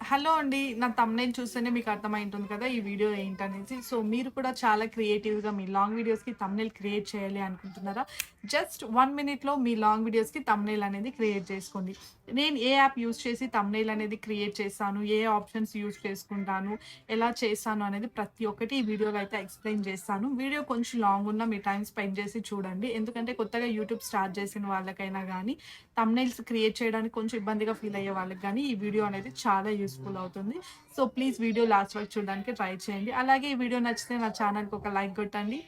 Hello అండి. నా thumbnail చూస్తేనే మీకు అర్థమై ఉంటుంది కదా! ఈ వీడియో ఏంటనేసి. సో, మీరు కూడా చాలా క్రియేటివ్‌గా మీ లాంగ్ వీడియోస్‌కి థంబ్‌నెయిల్ క్రియేట్ చేయాలి అనుకుంటున్నారా? జస్ట్ 1 మినిట్‌లో మీ లాంగ్ వీడియోస్‌కి థంబ్‌నెయిల్ అనేది క్రియేట్ చేసుకోండి. నేను ఏ యాప్ యూజ్ చేసి థంబ్‌నెయిల్ అనేది క్రియేట్ చేశాను, ఏ ఆప్షన్స్ యూజ్ చేసుకుంటాను, ఎలా చేశాను అనేది ప్రతి ఒక్కటి ఈ వీడియోలో అయితే ఎక్స్‌ప్లెయిన్ చేస్తాను. వీడియో కొంచెం లాంగ్ ఉన్నా మీ టైమ్ స్పెండ్ చేసి చూడండి. ఎందుకంటే కొత్తగా యూట్యూబ్ స్టార్ట్ చేసిన వాళ్ళకైనా గానీ, థంబ్‌నెయిల్స్ క్రియేట్ చేయడానికి కొంచెం ఇబ్బందిగా ఫీల్ అయ్యే వాళ్ళకి గానీ, ఈ వీడియో అనేది చాలా యూజ్‌ఫుల్ అవుతుంది. సో, ప్లీజ్ వీడియో లాస్ట్ వరకు చూడడానికి ట్రై చేయండి. అలాగే ఈ వీడియో నచ్చితే నా ఛానెల్‌కి ఒక లైక్ కొట్టండి.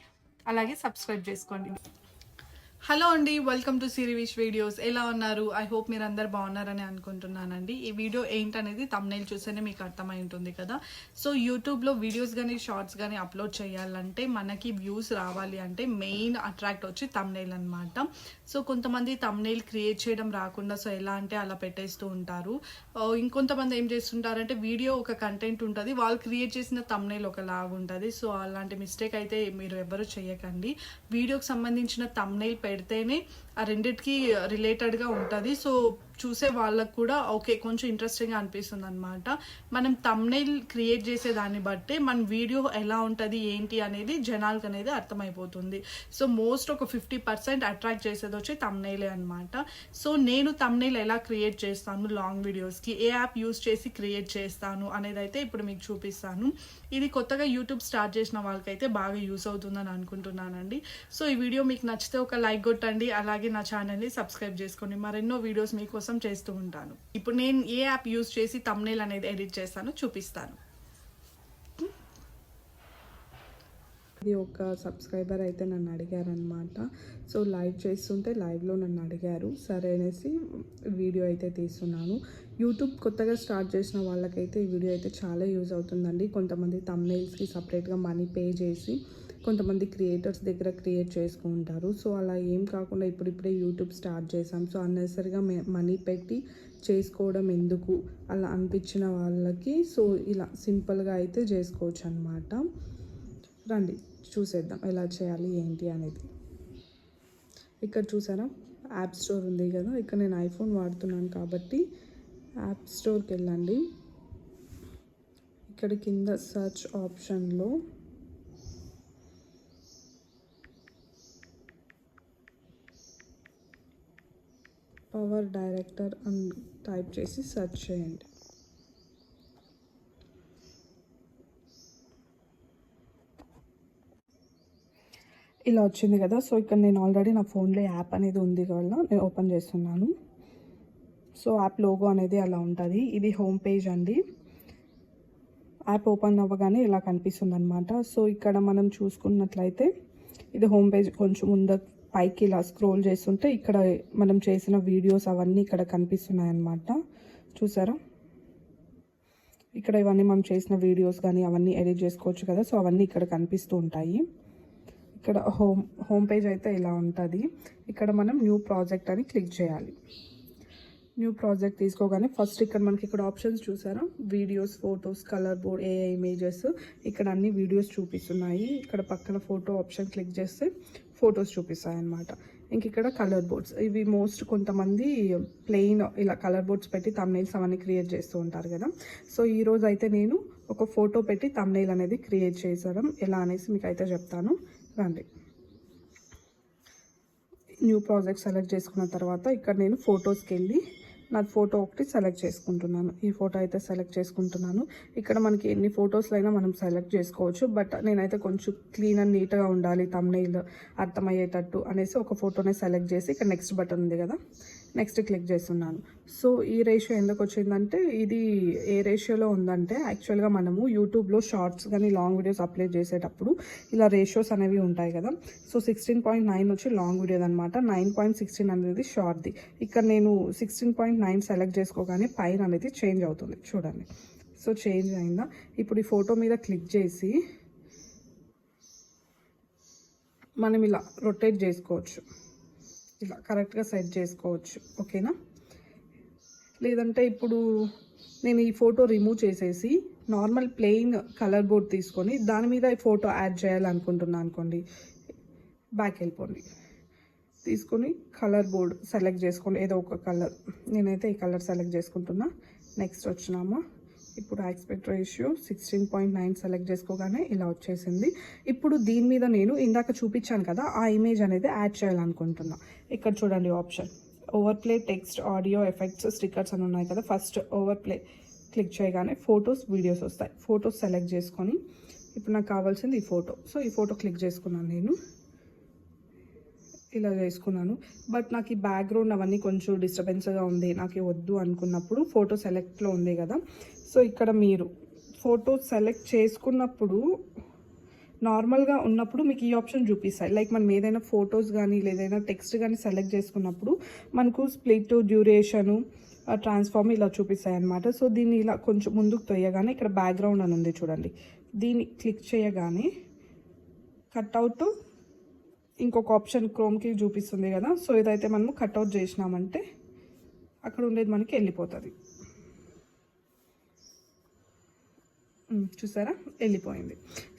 అలాగే సబ్స్క్రైబ్ చేసుకోండి. హలో అండి. Welcome to Sirivish videos. ఎలా ఉన్నారు? ఐ హోప్ మీరందరూ బాగున్నారని అనుకుంటున్నానండి. ఈ వీడియో ఏంటనేది థంబ్‌నెయిల్ చూస్తేనే మీకు అర్థమై ఉంటుంది కదా! సో, యూట్యూబ్‌లో వీడియోస్ గానీ, షార్ట్స్ గానీ అప్‌లోడ్ చేయాలంటే మనకి వ్యూస్ రావాలి అంటే మెయిన్ అట్రాక్ట్ వచ్చి థంబ్‌నెయిల్ అనమాట. సో, కొంతమంది థంబ్‌నెయిల్ క్రియేట్ చేయడం రాకుండా సో, ఎలా అంటే అలా పెట్టేస్తూ ఉంటారు. ఇంకొంతమంది ఏం చేస్తుంటారంటే వీడియో ఒక కంటెంట్ ఉంటది. వాళ్ళు క్రియేట్ చేసిన థంబ్‌నెయిల్ ఒకలాగుంటది. సో, అలాంటి మిస్టేక్ అయితే మీరు ఎవ్వరు చేయకండి. వీడియోకి సంబంధించిన థంబ్‌నెయిల్ పెడితేనే ఆ రెండిటికి రిలేటెడ్‌గా ఉంటది. సో, చూసే వాళ్ళకి కూడా ఓకే. కొంచెం ఇంట్రెస్టింగ్‌గా అనిపిస్తుందనమాట. మనం థంబ్‌నెయిల్ క్రియేట్ చేసే దాన్ని బట్టే మన వీడియో ఎలా ఉంటది, ఏంటి అనేది జనాలకనేది అర్థమైపోతుంది. సో, మోస్ట్ ఒక 50% అట్రాక్ట్ చేసేదొచ్చి థంబ్‌నెయిలే అనమాట. సో, నేను థంబ్‌నెయిల్ ఎలా క్రియేట్ చేస్తాను లాంగ్ వీడియోస్‌కి, ఏ యాప్ యూజ్ చేసి క్రియేట్ చేస్తాను అనేదైతే ఇప్పుడు మీకు చూపిస్తాను. ఇది కొత్తగా యూట్యూబ్ స్టార్ట్ చేసిన వాళ్ళకైతే బాగా యూజ్ అవుతుందని అనుకుంటున్నానండి. సో, ఈ వీడియో మీకు నచ్చితే ఒక లైక్ కొట్టండి. అలాగే నా ఛానల్‌ని సబ్స్క్రైబ్ చేసుకోండి. మరెన్నో వీడియోస్ మీకోసం చేస్తూ ఉంటాను. ఇప్పుడు నేను ఏ యాప్ యూజ్ చేసి థంబ్‌నెయిల్ అనేది ఎడిట్ చేస్తానో చూపిస్తాను. ఇది ఒక సబ్స్క్రైబర్ అయితే నన్ను అడిగారనమాట. సో, లైవ్ చేస్తుంటే లైవ్‌లో నన్ను అడిగారు. సరే అనేసి వీడియో అయితే తీస్తున్నాను. యూట్యూబ్ కొత్తగా స్టార్ట్ చేసిన వాళ్ళకైతే ఈ వీడియో అయితే చాలా యూజ్ అవుతుందండి. కొంతమంది థంబ్‌నెయిల్స్‌కి సపరేట్‌గా మనీ పే చేసి, కొంతమంది క్రియేటర్స్ దగ్గర క్రియేట్ చేసుకుంటారు. సో, అలా ఏం కాకుండా ఇప్పుడిప్పుడే యూట్యూబ్ స్టార్ట్ చేశాం. సో, అన్నెసరీగా మనీ పెట్టి చేసుకోవడం ఎందుకు అలా అనిపించిన వాళ్ళకి సో, ఇలా సింపుల్‌గా అయితే చేసుకోవచ్చు అనమాట. రండి చూసేద్దాం ఎలా చేయాలి ఏంటి అనేది. ఇక్కడ చూసారా యాప్ స్టోర్ ఉంది కదా, ఇక్కడ నేను ఐఫోన్ వాడుతున్నాను కాబట్టి యాప్ స్టోర్కి వెళ్ళండి. ఇక్కడ కింద సర్చ్ ఆప్షన్లో పవర్ డైరెక్టర్ అని టైప్ చేసి సెర్చ్ చేయండి. ఇలా వచ్చింది కదా. సో, ఇక్కడ నేను ఆల్రెడీ నా ఫోన్లో యాప్ అనేది ఉంది వల్ల నేను ఓపెన్ చేస్తున్నాను. సో, యాప్ లోగో అనేది అలా ఉంటుంది. ఇది హోమ్ పేజ్ అండి. యాప్ ఓపెన్ అవ్వగానే ఇలా కనిపిస్తుంది అనమాట. సో, ఇక్కడ మనం చూసుకున్నట్లయితే ఇది హోమ్ పేజ్. కొంచెం పైకి ఇలా స్క్రోల్ చేస్తుంటే ఇక్కడ మనం చేసిన వీడియోస్ అవన్నీ ఇక్కడ కనిపిస్తున్నాయి అన్నమాట. చూసారా, ఇక్కడ ఇవన్నీ మనం చేసిన వీడియోస్ కానీ అవన్నీ ఎడిట్ చేసుకోవచ్చు కదా. సో, అవన్నీ ఇక్కడ కనిపిస్తూ ఉంటాయి. ఇక్కడ హోమ్ పేజ్ అయితే ఇలా ఉంటుంది. ఇక్కడ మనం న్యూ ప్రాజెక్ట్ అని క్లిక్ చేయాలి. న్యూ ప్రాజెక్ట్ తీసుకోగానే ఫస్ట్ ఇక్కడ మనకి ఇక్కడ ఆప్షన్స్ చూసారా, videos, photos, colour board, AI images, ఇక్కడ అన్ని వీడియోస్ చూపిస్తున్నాయి. ఇక్కడ పక్కన ఫోటో ఆప్షన్ క్లిక్ చేస్తే ఫొటోస్ చూపిస్తాయి అన్నమాట. ఇంక ఇక్కడ కలర్ బోర్డ్స్, ఇవి మోస్ట్ కొంతమంది ప్లెయిన్ ఇలా కలర్ బోర్డ్స్ పెట్టి థంబ్‌నెయిల్స్ అవన్నీ క్రియేట్ చేస్తూ ఉంటారు కదా. సో, ఈరోజు అయితే నేను ఒక ఫోటో పెట్టి థంబ్‌నెయిల్ అనేది క్రియేట్ చేసడం ఎలా అనేసి మీకు అయితే చెప్తాను. రండి. న్యూ ప్రాజెక్ట్ సెలెక్ట్ చేసుకున్న తర్వాత ఇక్కడ నేను ఫొటోస్కి వెళ్ళి నా ఫోటో ఒకటి సెలెక్ట్ చేసుకుంటున్నాను. ఈ ఫోటో అయితే సెలెక్ట్ చేసుకుంటున్నాను. ఇక్కడ మనకి ఎన్ని ఫొటోస్లో అయినా మనం సెలెక్ట్ చేసుకోవచ్చు. బట్ నేనైతే కొంచెం క్లీన్ అండ్ నీట్గా ఉండాలి థంబ్‌నెయిల్ అర్థమయ్యేటట్టు అనేసి ఒక ఫోటోనే సెలెక్ట్ చేసి ఇక్కడ నెక్స్ట్ బటన్ ఉంది కదా, నెక్స్ట్ క్లిక్ చేస్తున్నాను. సో, ఈ రేషియో ఎందుకు వచ్చిందంటే ఇది ఏ రేషియోలో ఉందంటే యాక్చువల్గా మనము యూట్యూబ్లో షార్ట్స్ కానీ లాంగ్ వీడియోస్ అప్లోడ్ చేసేటప్పుడు ఇలా రేషియోస్ అనేవి ఉంటాయి కదా. సో, 16.9 వచ్చి లాంగ్ వీడియోది అనమాట, 9.16 అనేది షార్ట్ది. ఇక్కడ నేను 16.9 సెలెక్ట్ చేసుకోగానే పైన అనేది చేంజ్ అవుతుంది చూడండి. సో, చేంజ్ అయిందా. ఇప్పుడు ఈ ఫోటో మీద క్లిక్ చేసి మనం ఇలా రొటేట్ చేసుకోవచ్చు, ఇలా కరెక్ట్గా సెట్ చేసుకోవచ్చు. ఓకేనా. లేదంటే ఇప్పుడు నేను ఈ ఫోటో రిమూవ్ చేసేసి నార్మల్ ప్లెయిన్ కలర్ బోర్డ్ తీసుకొని దాని మీద ఈ ఫోటో యాడ్ చేయాలనుకుంటున్నాను అనుకోండి, బ్యాక్ వెళ్ళిపోండి, తీసుకొని కలర్ బోర్డ్ సెలెక్ట్ చేసుకోండి, ఏదో ఒక కలర్. నేనైతే ఈ కలర్ సెలెక్ట్ చేసుకుంటున్నా. నెక్స్ట్ వచ్చినామా, ఇప్పుడు ఆస్పెక్ట్ రేషియో 16.9 సెలెక్ట్ చేసుకోగానే ఇలా వచ్చేసింది. ఇప్పుడు దీని మీద నేను ఇందాక చూపించాను కదా, ఆ ఇమేజ్ అనేది యాడ్ చేయాలనుకుంటున్నా. ఇక్కడ చూడండి option overplay text audio effects stickers అని ఉన్నాయి కదా. ఫస్ట్ ఓవర్ప్లే క్లిక్ చేయగానే ఫొటోస్ వీడియోస్ వస్తాయి. ఫొటోస్ సెలెక్ట్ చేసుకొని ఇప్పుడు నాకు కావాల్సింది ఈ ఫోటో. సో ఈ ఫోటో క్లిక్ చేసుకున్నాను, నేను ఇలా చేసుకున్నాను. బట్ నాకు ఈ బ్యాక్గ్రౌండ్ అవన్నీ కొంచెం డిస్టర్బెన్స్గా ఉంది, నాకు వద్దు అనుకున్నప్పుడు ఫోటో సెలెక్ట్లో ఉంది కదా. సో ఇక్కడ మీరు ఫోటో సెలెక్ట్ చేసుకున్నప్పుడు నార్మల్గా ఉన్నప్పుడు మీకు ఈ ఆప్షన్ చూపిస్తాయి. లైక్ మనం ఏదైనా ఫొటోస్ కానీ లేదైనా టెక్స్ట్ కానీ సెలెక్ట్ చేసుకున్నప్పుడు మనకు స్ప్లిట్, డ్యూరేషను, ట్రాన్స్ఫార్మ్ ఇలా చూపిస్తాయి అన్నమాట. సో దీన్ని ఇలా కొంచెం ముందుకు తొయ్యగానే ఇక్కడ బ్యాక్గ్రౌండ్ అని ఉంది చూడండి, దీన్ని క్లిక్ చేయగానే కట్అవుట్ ఇంకొక ఆప్షన్ క్రోమ్కి చూపిస్తుంది కదా. సో ఇదైతే మనము కట్అవుట్ చేసినామంటే అక్కడ ఉండేది మనకి వెళ్ళిపోతుంది. చూసారా, వెళ్ళిపోయింది.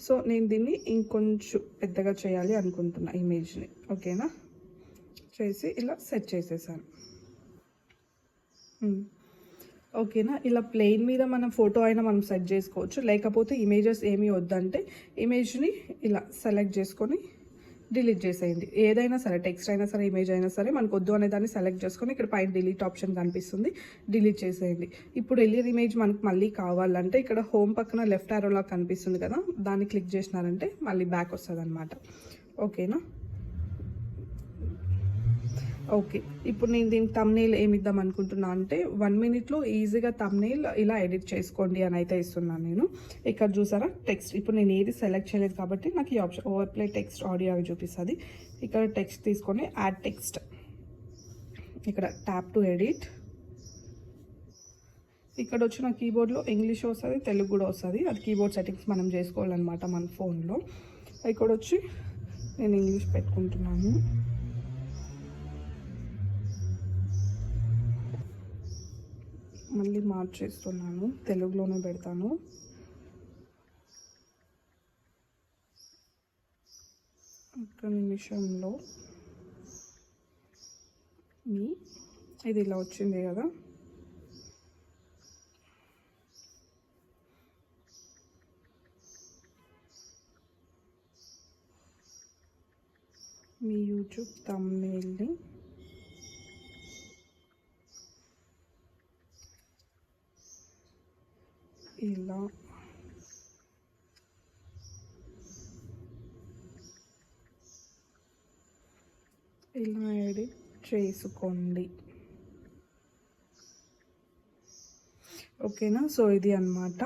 సో నేను దీన్ని ఇంకొంచెం పెద్దగా చేయాలి అనుకుంటున్నా ఇమేజ్ని. ఓకేనా, చేసి ఇలా సెట్ చేసేసాను. ఓకేనా, ఇలా ప్లెయిన్ మీద మనం ఫోటో అయినా మనం సెట్ చేసుకోవచ్చు. లేకపోతే ఇమేజెస్ ఏమీ వద్దంటే ఇమేజ్ని ఇలా సెలెక్ట్ చేసుకొని డిలీట్ చేసేయండి. ఏదైనా సరే, టెక్స్ట్ అయినా సరే, ఇమేజ్ అయినా సరే, మనకు వద్దు అనే దాన్ని సెలెక్ట్ చేసుకొని ఇక్కడ పైన డిలీట్ ఆప్షన్ కనిపిస్తుంది, డిలీట్ చేసేయండి. ఇప్పుడు వెళ్ళిన ఇమేజ్ మనకు మళ్ళీ కావాలంటే ఇక్కడ హోమ్ పక్కన లెఫ్ట్ ఆరోలా కనిపిస్తుంది కదా, దాన్ని క్లిక్ చేసినారంటే మళ్ళీ బ్యాక్ వస్తుంది అనమాట. ఓకేనా, ఓకే. ఇప్పుడు నేను దీనికి తమ్నెయిల్ ఏమి ఇద్దాం అనుకుంటున్నా అంటే 1 minute ఈజీగా తమ్నెయిల్ ఇలా ఎడిట్ చేసుకోండి అని అయితే ఇస్తున్నాను నేను. ఇక్కడ చూసారా టెక్స్ట్, ఇప్పుడు నేను ఏది సెలెక్ట్ చేయలేదు కాబట్టి నాకు ఈ ఆప్షన్ ఓవర్ప్లే టెక్స్ట్ ఆడియో అవి చూపిస్తుంది. ఇక్కడ టెక్స్ట్ తీసుకొని యాడ్ టెక్స్ట్, ఇక్కడ ట్యాప్ టు ఎడిట్. ఇక్కడ వచ్చిన కీబోర్డ్లో ఇంగ్లీష్ వస్తుంది, తెలుగు కూడా వస్తుంది. అది కీబోర్డ్ సెట్టింగ్స్ మనం చేసుకోవాలన్నమాట మన ఫోన్లో. ఇక్కడ వచ్చి నేను ఇంగ్లీష్ పెట్టుకుంటున్నాను. మళ్ళీ మార్చేస్తున్నాను, తెలుగులోనే పెడతాను. ఒక్క నిమిషంలో ఇది ఇలా వచ్చింది కదా. మీ యూట్యూబ్ థంబ్నెయిల్ని ఇలా ఎడిట్ చేసుకోండి. ఓకేనా, సో ఇది అన్నమాట.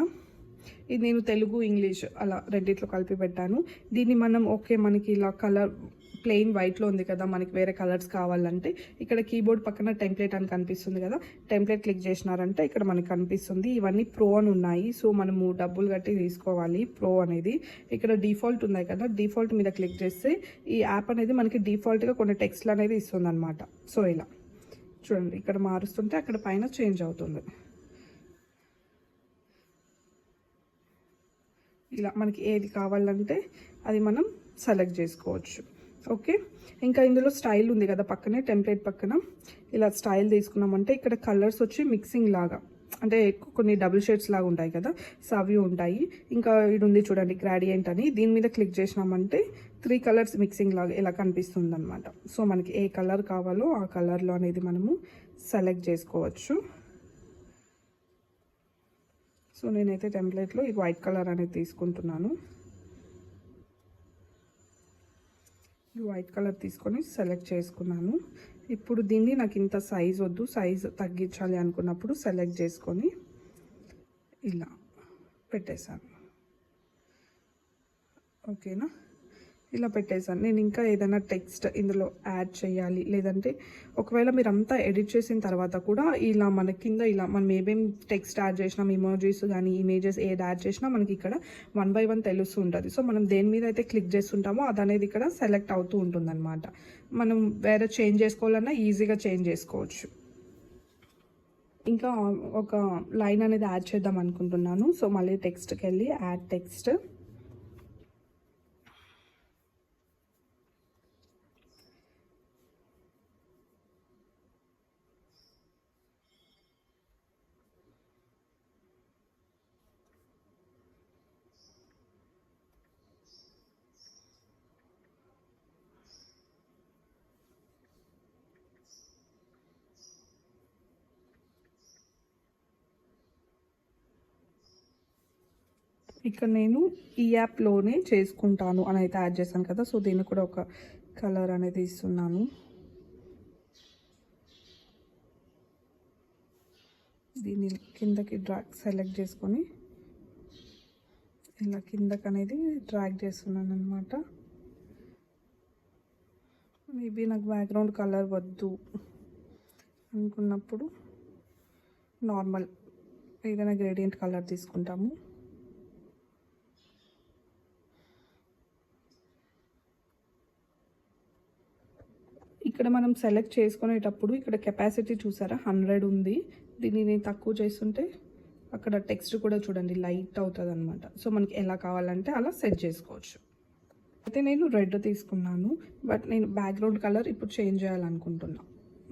ఇది నేను తెలుగు ఇంగ్లీష్ అలా రెండిట్లో కలిపి పెట్టాను. దీన్ని మనం మనకి ఇలా కలర్ ప్లెయిన్ వైట్లో ఉంది కదా, మనకి వేరే కలర్స్ కావాలంటే ఇక్కడ కీబోర్డ్ పక్కన టెంప్లెట్ అని కనిపిస్తుంది కదా, టెంప్లెట్ క్లిక్ చేసినారంటే ఇక్కడ మనకి కనిపిస్తుంది. ఇవన్నీ ప్రో అని ఉన్నాయి. సో మనము డబ్బులు కట్టి తీసుకోవాలి ప్రో అనేది. ఇక్కడ డిఫాల్ట్ ఉన్నాయి కదా, డిఫాల్ట్ మీద క్లిక్ చేస్తే ఈ యాప్ అనేది మనకి డిఫాల్ట్గా కొన్ని టెక్స్ట్లు అనేది ఇస్తుంది అనమాట. సో ఇలా చూడండి, ఇక్కడ మారుస్తుంటే అక్కడ పైన చేంజ్ అవుతుంది. ఇలా మనకి ఏది కావాలంటే అది మనం సెలెక్ట్ చేసుకోవచ్చు. ఓకే, ఇంకా ఇందులో స్టైల్ ఉంది కదా పక్కనే, టెంప్లెట్ పక్కన ఇలా స్టైల్ తీసుకున్నామంటే ఇక్కడ కలర్స్ వచ్చి మిక్సింగ్ లాగా, అంటే కొన్ని డబుల్ షేడ్స్ లాగా ఉంటాయి కదా, సో అవి ఉంటాయి. ఇంకా ఇది ఉంది చూడండి గ్రాడియంట్ అని, దీని మీద క్లిక్ చేసినామంటే 3 కలర్స్ మిక్సింగ్ లాగా ఇలా కనిపిస్తుంది అనమాట. సో మనకి ఏ కలర్ కావాలో ఆ కలర్లో అనేది మనము సెలెక్ట్ చేసుకోవచ్చు. సో నేనైతే టెంప్లెట్లో ఇది వైట్ కలర్ అనేది తీసుకుంటున్నాను. వైట్ కలర్ తీసుకొని సెలెక్ట్ చేసుకున్నాను. ఇప్పుడు దీన్ని నాకు ఇంత సైజ్ వద్దు, సైజ్ తగ్గించాలి అనుకున్నప్పుడు సెలెక్ట్ చేసుకొని ఇలా పెట్టేశాను. ఓకేనా, ఇలా పెట్టేశాను. నేను ఇంకా ఏదైనా టెక్స్ట్ ఇందులో యాడ్ చేయాలి, లేదంటే ఒకవేళ మీరు అంతా ఎడిట్ చేసిన తర్వాత కూడా ఇలా మన కింద ఇలా మనం ఏమేమి టెక్స్ట్ యాడ్ చేసినాం, ఇమోజీస్ కానీ ఇమేజెస్ ఏది యాడ్ చేసినా మనకి ఇక్కడ 1 by 1 తెలుస్తూ ఉంటుంది. సో మనం దేని మీద అయితే క్లిక్ చేస్తుంటామో అది అనేది ఇక్కడ సెలెక్ట్ అవుతూ ఉంటుంది అనమాట. మనం వేరే చేంజ్ చేసుకోవాలన్నా ఈజీగా చేంజ్ చేసుకోవచ్చు. ఇంకా ఒక లైన్ అనేది యాడ్ చేద్దాం అనుకుంటున్నాను. సో మళ్ళీ టెక్స్ట్కి వెళ్ళి యాడ్ టెక్స్ట్, ఇక్కడ నేను ఈ యాప్లోనే చేసుకుంటాను అని అయితే యాడ్ చేశాను కదా, సో దీన్ని కూడా ఒక కలర్ అనేది ఇస్తున్నాను. దీన్ని కిందకి సెలెక్ట్ చేసుకొని ఇలా కిందకి అనేది డ్రాగ్ చేస్తున్నాను అనమాట. మేబీ నాకు బ్యాక్గ్రౌండ్ కలర్ వద్దు అనుకున్నప్పుడు నార్మల్ ఏదైనా గ్రేడియంట్ కలర్ తీసుకుంటాము. ఇక్కడ మనం సెలెక్ట్ చేసుకునేటప్పుడు ఇక్కడ కెపాసిటీ చూసారా 100 ఉంది. దీన్ని నేను తక్కువ చేస్తుంటే అక్కడ టెక్స్ట్ కూడా చూడండి లైట్ అవుతుంది అనమాట. సో మనకి ఎలా కావాలంటే అలా సెట్ చేసుకోవచ్చు. అయితే నేను రెడ్ తీసుకున్నాను, బట్ నేను బ్యాక్గ్రౌండ్ కలర్ ఇప్పుడు చేంజ్ చేయాలనుకుంటున్నా.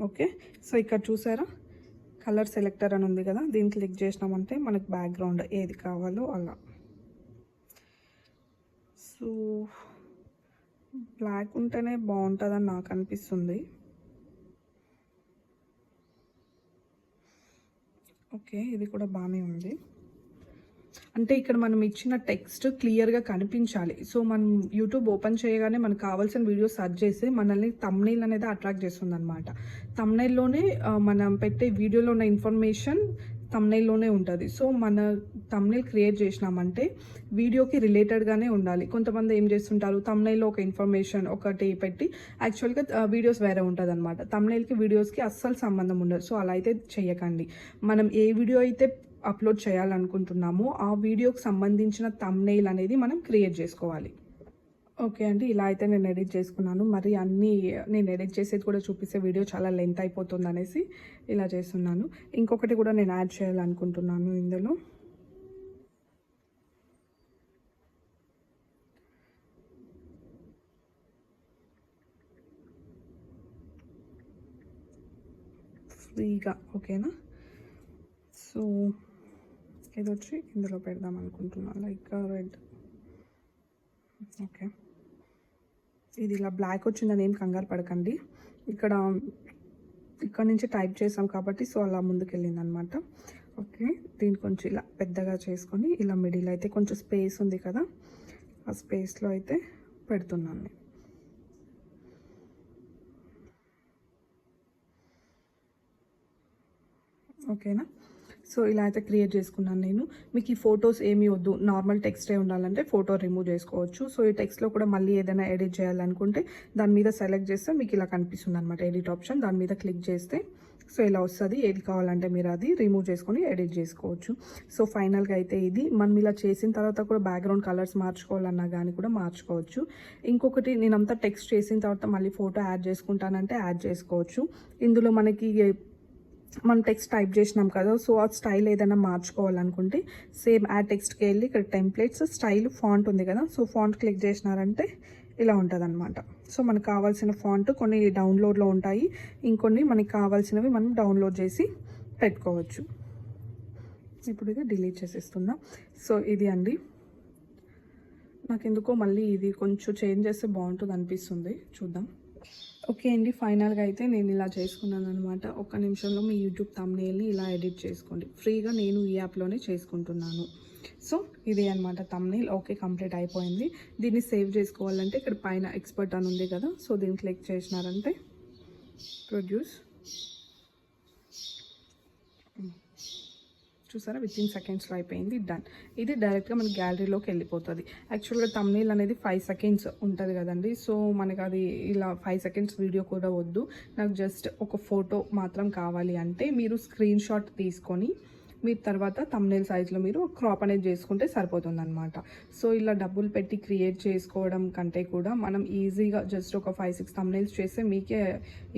ఓకే, సో ఇక్కడ చూసారా కలర్ సెలెక్టర్ అని ఉంది కదా, దీన్ని క్లిక్ చేసినామంటే మనకు బ్యాక్గ్రౌండ్ ఏది కావాలో అలా. సో బ్లాక్ ఉంటేనే బాగుంటుందని నాకు అనిపిస్తుంది. ఓకే, ఇది కూడా బాగానే ఉంది. అంటే ఇక్కడ మనం ఇచ్చిన టెక్స్ట్ క్లియర్గా కనిపించాలి. సో మనం యూట్యూబ్ ఓపెన్ చేయగానే మనకు కావాల్సిన వీడియో సెర్చ్ చేసి మనల్ని థంబ్నెయిల్ అనేది అట్రాక్ట్ చేస్తుంది అనమాట. థంబ్నెయిల్లోనే మనం పెట్టే వీడియోలో ఉన్న ఇన్ఫర్మేషన్ థంబ్నెయిల్లోనే ఉంటుంది. సో మన థంబ్నెయిల్ క్రియేట్ చేసినామంటే వీడియోకి రిలేటెడ్గానే ఉండాలి. కొంతమంది ఏం చేస్తుంటారు, థంబ్నెయిల్లో ఒక ఇన్ఫర్మేషన్ ఒకటి పెట్టి యాక్చువల్గా వీడియోస్ వేరే ఉంటుంది అనమాట. థంబ్నెయిల్కి వీడియోస్కి అస్సలు సంబంధం ఉండదు. సో అలా అయితే చెయ్యకండి. మనం ఏ వీడియో అయితే అప్లోడ్ చేయాలనుకుంటున్నామో ఆ వీడియోకి సంబంధించిన థంబ్నెయిల్ అనేది మనం క్రియేట్ చేసుకోవాలి. ఓకే అండి, ఇలా అయితే నేను ఎడిట్ చేసుకున్నాను. మరి అన్నీ నేను ఎడిట్ చేసేది కూడా చూపిస్తే వీడియో చాలా లెంత్ అయిపోతుంది అనేసి ఇలా చేస్తున్నాను. ఇంకొకటి కూడా నేను యాడ్ చేయాలనుకుంటున్నాను ఇందులో. ఫ్రీగా ఓకేనా. సో ఇది వచ్చి ఇందులో పెడదాం అనుకుంటున్నాను, లైక్ రెడ్. ఓకే, ఇది ఇలా బ్లాక్ వచ్చిందని ఏం కంగారు పడకండి. ఇక్కడ నుంచి టైప్ చేసాం కాబట్టి సో అలా ముందుకెళ్ళింది అనమాట. ఓకే, దీన్ని కొంచెం ఇలా పెద్దగా చేసుకొని ఇలా మిడిల్ అయితే కొంచెం స్పేస్ ఉంది కదా, ఆ స్పేస్లో అయితే పెడుతున్నాను నేను. ఓకేనా, సో ఇలా అయితే క్రియేట్ చేసుకున్నాను నేను. మీకు ఈ ఫొటోస్ ఏమీ వద్దు, నార్మల్ టెక్స్టే ఉండాలంటే ఫోటో రిమూవ్ చేసుకోవచ్చు. సో ఈ టెక్స్ట్లో కూడా మళ్ళీ ఏదైనా ఎడిట్ చేయాలనుకుంటే దాని మీద సెలెక్ట్ చేస్తే మీకు ఇలా కనిపిస్తుంది అనమాట ఎడిట్ ఆప్షన్. దాని మీద క్లిక్ చేస్తే సో ఇలా వస్తుంది. ఏది కావాలంటే మీరు అది రిమూవ్ చేసుకొని ఎడిట్ చేసుకోవచ్చు. సో ఫైనల్గా అయితే ఇది మనం ఇలా చేసిన తర్వాత కూడా బ్యాక్గ్రౌండ్ కలర్స్ మార్చుకోవాలన్నా కానీ కూడా మార్చుకోవచ్చు. ఇంకొకటి, నేనంతా టెక్స్ట్ చేసిన తర్వాత మళ్ళీ ఫోటో యాడ్ చేసుకుంటానంటే యాడ్ చేసుకోవచ్చు. ఇందులో మనకి మనం టెక్స్ట్ టైప్ చేసినాం కదా, సో ఆ స్టైల్ ఏదైనా మార్చుకోవాలనుకుంటే సేమ్ యాడ్ టెక్స్ట్కి వెళ్ళి ఇక్కడ టెంప్లెట్స్ స్టైల్ ఫాంట్ ఉంది కదా, సో ఫాంట్ క్లిక్ చేసినారంటే ఇలా ఉంటుంది అనమాట. సో మనకు కావాల్సిన ఫాంట్ కొన్ని డౌన్లోడ్లో ఉంటాయి, ఇంకొన్ని మనకి కావాల్సినవి మనం డౌన్లోడ్ చేసి పెట్టుకోవచ్చు. ఇప్పుడు ఇది డిలీట్ చేసేస్తున్నా. సో ఇది అండి, నాకు ఎందుకో మళ్ళీ ఇది కొంచెం చేంజ్ చేస్తే బాగుంటుంది అనిపిస్తుంది, చూద్దాం. ఓకే అండి, ఫైనల్గా అయితే నేను ఇలా చేసుకున్నాను అనమాట. ఒక్క నిమిషంలో మీ యూట్యూబ్ థంబ్నెయిల్ని ఇలా ఎడిట్ చేసుకోండి. ఫ్రీగా నేను ఈ యాప్లోనే చేసుకుంటున్నాను. సో ఇదే అనమాట థంబ్నెయిల్. ఓకే, కంప్లీట్ అయిపోయింది. దీన్ని సేవ్ చేసుకోవాలంటే ఇక్కడ పైన ఎక్స్పర్ట్ అని ఉంది కదా, సో దీన్ని క్లిక్ చేసినారంటే ప్రొడ్యూస్, చూసారా వితిన్ సెకండ్స్లో అయిపోయింది, డన్. ఇది డైరెక్ట్గా మన గ్యాలరీలోకి వెళ్ళిపోతుంది. యాక్చువల్గా థంబ్నెయిల్ అనేది 5 సెకండ్స్ ఉంటుంది కదండి. సో మనకు అది ఇలా 5 సెకండ్స్ వీడియో కూడా వద్దు, నాకు జస్ట్ ఒక ఫోటో మాత్రం కావాలి అంటే మీరు స్క్రీన్ షాట్ తీసుకొని మీరు తర్వాత థంబ్నెయిల్ సైజ్లో మీరు క్రాప్ అనేది చేసుకుంటే సరిపోతుంది అనమాట. సో ఇలా డబ్బులు పెట్టి క్రియేట్ చేసుకోవడం కంటే కూడా మనం ఈజీగా జస్ట్ ఒక 5-6 థంబ్నెయిల్స్ చేస్తే మీకే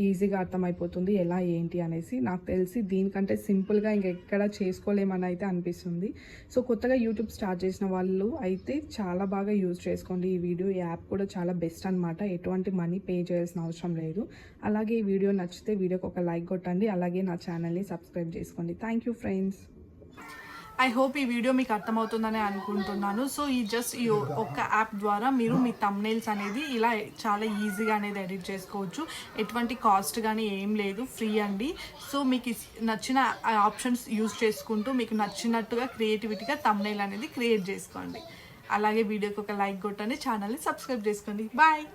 ఈజీగా అర్థమైపోతుంది ఎలా ఏంటి అనేసి. నాకు తెలిసి దీనికంటే సింపుల్గా ఇంకెక్కడ చేసుకోలేమని అయితే అనిపిస్తుంది. సో కొత్తగా యూట్యూబ్ స్టార్ట్ చేసిన వాళ్ళు అయితే చాలా బాగా యూజ్ చేసుకోండి ఈ వీడియో. ఈ యాప్ కూడా చాలా బెస్ట్ అనమాట, ఎటువంటి మనీ పే చేయాల్సిన అవసరం లేదు. అలాగే ఈ వీడియో నచ్చితే వీడియోకి ఒక లైక్ కొట్టండి, అలాగే నా ఛానల్ని సబ్స్క్రైబ్ చేసుకోండి. Thank you friends. I hope ఈ వీడియో మీకు అర్థమవుతుందని అనుకుంటున్నాను. సో ఈ ఒక్క యాప్ ద్వారా మీరు మీ థంబ్నెయిల్స్ అనేది ఇలా చాలా ఈజీగా అనేది ఎడిట్ చేసుకోవచ్చు. ఎటువంటి కాస్ట్ కానీ ఏం లేదు, ఫ్రీ అండి. సో మీకు నచ్చిన ఆప్షన్స్ యూజ్ చేసుకుంటూ మీకు నచ్చినట్టుగా క్రియేటివిటీగా థంబ్నెయిల్ అనేది క్రియేట్ చేసుకోండి. అలాగే వీడియోకి ఒక లైక్ కొట్టండి, ఛానల్ని సబ్స్క్రైబ్ చేసుకోండి. బాయ్.